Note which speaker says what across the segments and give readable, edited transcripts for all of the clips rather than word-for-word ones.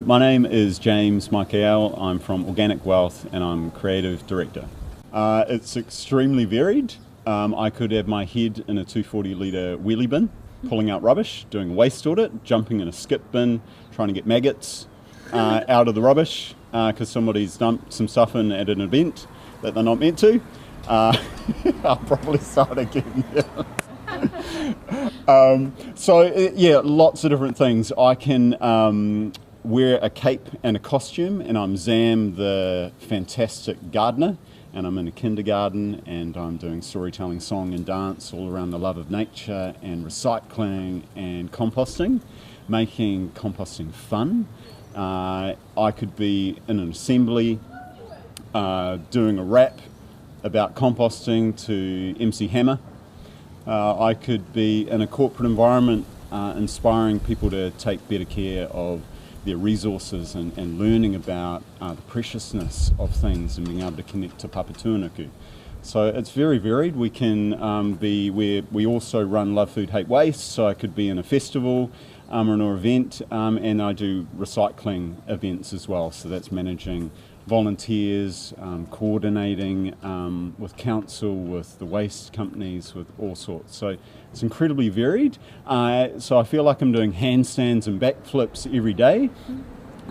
Speaker 1: My name is James Micael. I'm from Organic Wealth and I'm Creative Director. It's extremely varied. I could have my head in a 240 litre wheelie bin, pulling out rubbish, doing a waste audit, jumping in a skip bin, trying to get maggots out of the rubbish because somebody's dumped some stuff in at an event that they're not meant to. I'll probably start again. So lots of different things. I can wear a cape and a costume, and I'm Zam, the fantastic gardener, and I'm in a kindergarten, and I'm doing storytelling, song and dance all around the love of nature and recycling and composting, making composting fun. I could be in an assembly doing a rap about composting to MC Hammer. I could be in a corporate environment inspiring people to take better care of their resources and learning about the preciousness of things and being able to connect to Papatūānuku. So it's very varied. We can be where we also run Love Food Hate Waste, so I could be in a festival or an event, and I do recycling events as well, so that's managing volunteers, coordinating with council, with the waste companies, with all sorts. So it's incredibly varied. So I feel like I'm doing handstands and backflips every day,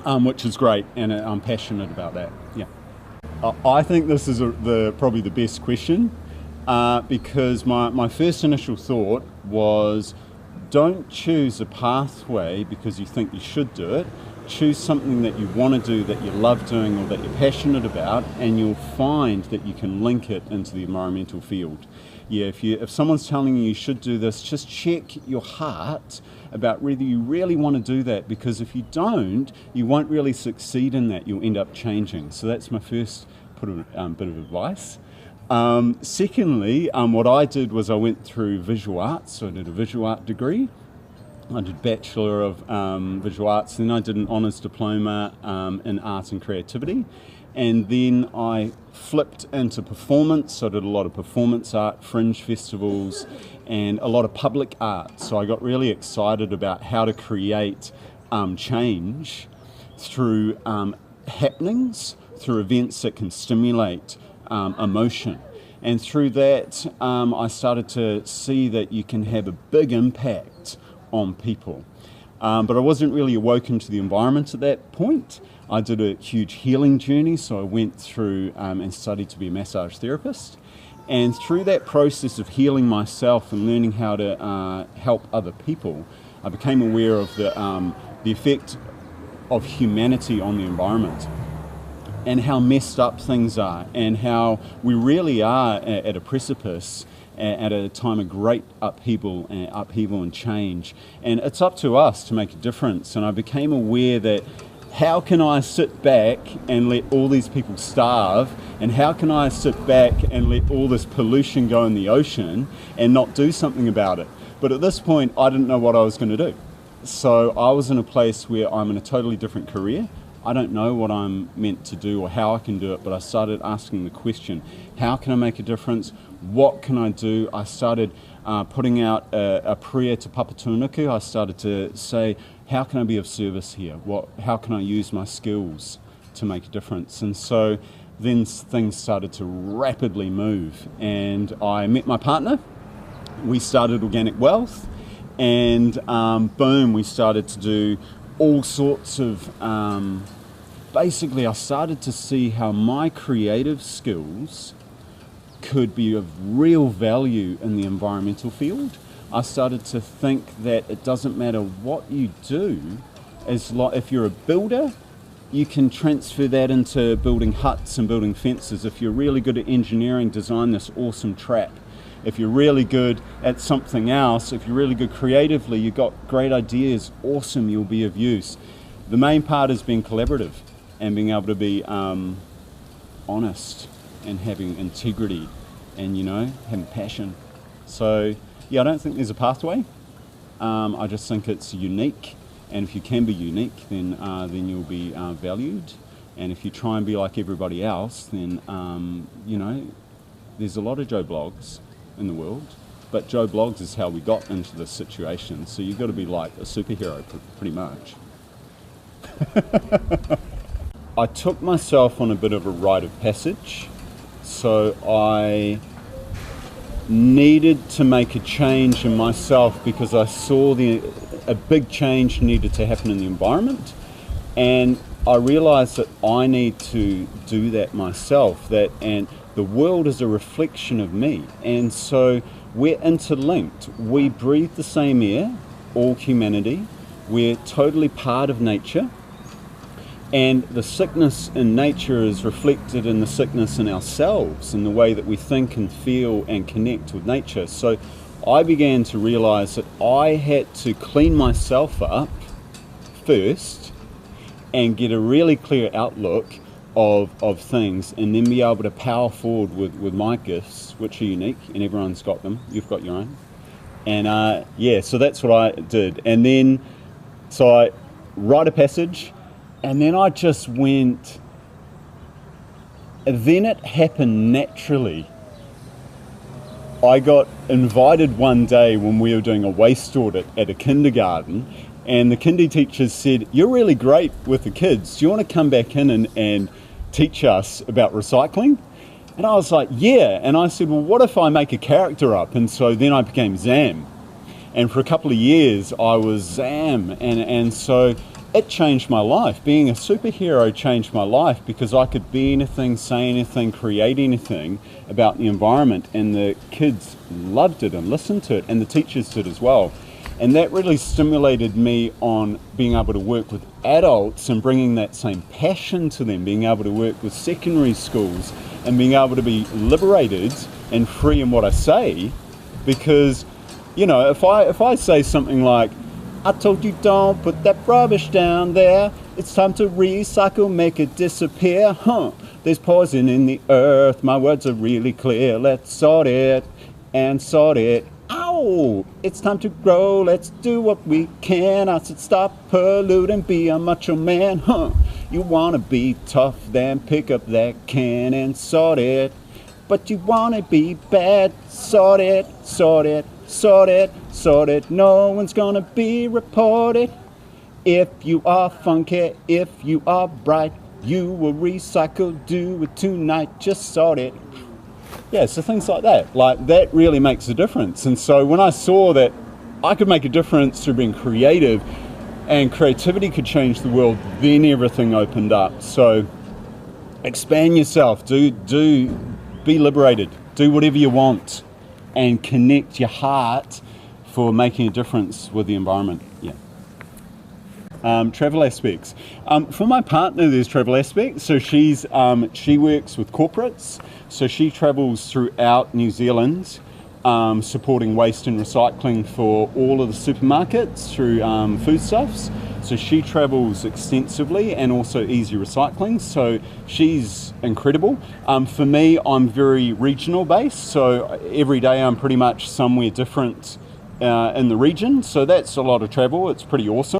Speaker 1: which is great, and I'm passionate about that. Yeah, I think this is probably the best question because my first initial thought was, don't choose a pathway because you think you should do it. Choose something that you want to do, that you love doing, or that you're passionate about, and you'll find that you can link it into the environmental field. Yeah, if someone's telling you should do this, just check your heart about whether you really want to do that, because if you don't, you won't really succeed in that. You'll end up changing. So that's my first bit of advice. Secondly, what I did was I went through visual arts, so I did a visual art degree. I did Bachelor of Visual Arts, then I did an Honours Diploma in Art and Creativity, and then I flipped into performance. So I did a lot of performance art, fringe festivals, and a lot of public art. So I got really excited about how to create change through happenings, through events that can stimulate emotion. And through that, I started to see that you can have a big impact on people. But I wasn't really awoken to the environment at that point. I did a huge healing journey, so I went through and studied to be a massage therapist. And through that process of healing myself and learning how to help other people, I became aware of the effect of humanity on the environment, and how messed up things are, and how we really are at a precipice at a time of great upheaval and change. And it's up to us to make a difference. And I became aware that how can I sit back and let all these people starve, and how can I sit back and let all this pollution go in the ocean and not do something about it? But at this point, I didn't know what I was going to do. So I was in a place where I'm in a totally different career. I don't know what I'm meant to do or how I can do it, but I started asking the question, how can I make a difference? What can I do? I started putting out a prayer to Papatūānuku. I started to say, how can I be of service here? How can I use my skills to make a difference? And so then things started to rapidly move, and I met my partner. We started Organic Wealth, and boom, we started to do all sorts of basically I started to see how my creative skills could be of real value in the environmental field. I started to think that it doesn't matter what you do, if you're a builder, you can transfer that into building huts and building fences. If you're really good at engineering, design this awesome trap. If you're really good at something else, if you're really good creatively, you've got great ideas, awesome, you'll be of use. The main part is being collaborative and being able to be honest and having integrity and, having passion. So, yeah, I don't think there's a pathway. I just think it's unique, and if you can be unique, then you'll be valued. And if you try and be like everybody else, then, there's a lot of Joe Bloggs in the world, but Joe Bloggs is how we got into this situation. So you've got to be like a superhero, pretty much. I took myself on a bit of a rite of passage. So I needed to make a change in myself because I saw a big change needed to happen in the environment, and I realized that I need to do that myself, and the world is a reflection of me, and so we're interlinked. We breathe the same air, all humanity. We're totally part of nature. And the sickness in nature is reflected in the sickness in ourselves, in the way that we think and feel and connect with nature. So I began to realize that I had to clean myself up first and get a really clear outlook of things, and then be able to power forward with my gifts, which are unique, and everyone's got them. You've got your own. And so that's what I did. And then, so I write a passage, and then I just went, then it happened naturally. I got invited one day when we were doing a waste audit at a kindergarten, and the kindy teachers said, "You're really great with the kids. Do you want to come back in and teach us about recycling?" And I was like, yeah. And I said, well, what if I make a character up? And so then I became Zam. And for a couple of years, I was Zam. And so it changed my life. Being a superhero changed my life because I could be anything, say anything, create anything about the environment. And the kids loved it and listened to it, and the teachers did as well. And that really stimulated me on being able to work with adults and bringing that same passion to them, being able to work with secondary schools and being able to be liberated and free in what I say. Because, you know, if I say something like, "I told you don't put that rubbish down there, it's time to recycle, make it disappear, there's poison in the earth, my words are really clear, let's sort it and sort it. Ow, it's time to grow, let's do what we can. I said stop polluting, be a macho man, You wanna be tough, then pick up that can and sort it. But you wanna be bad, sort it, sort it, sort it, sort it. No one's gonna be reported. If you are funky, if you are bright, you will recycle, do it tonight, just sort it. Yeah, so things like that really makes a difference. And so when I saw that I could make a difference through being creative, and creativity could change the world, then everything opened up. So expand yourself, be liberated, do whatever you want, and connect your heart for making a difference with the environment. Yeah. Travel aspects. For my partner, there's travel aspects. So she works with corporates. So she travels throughout New Zealand, supporting waste and recycling for all of the supermarkets through foodstuffs. So she travels extensively, and also easy recycling. So she's incredible. For me, I'm very regional based. So every day I'm pretty much somewhere different in the region. So that's a lot of travel. It's pretty awesome.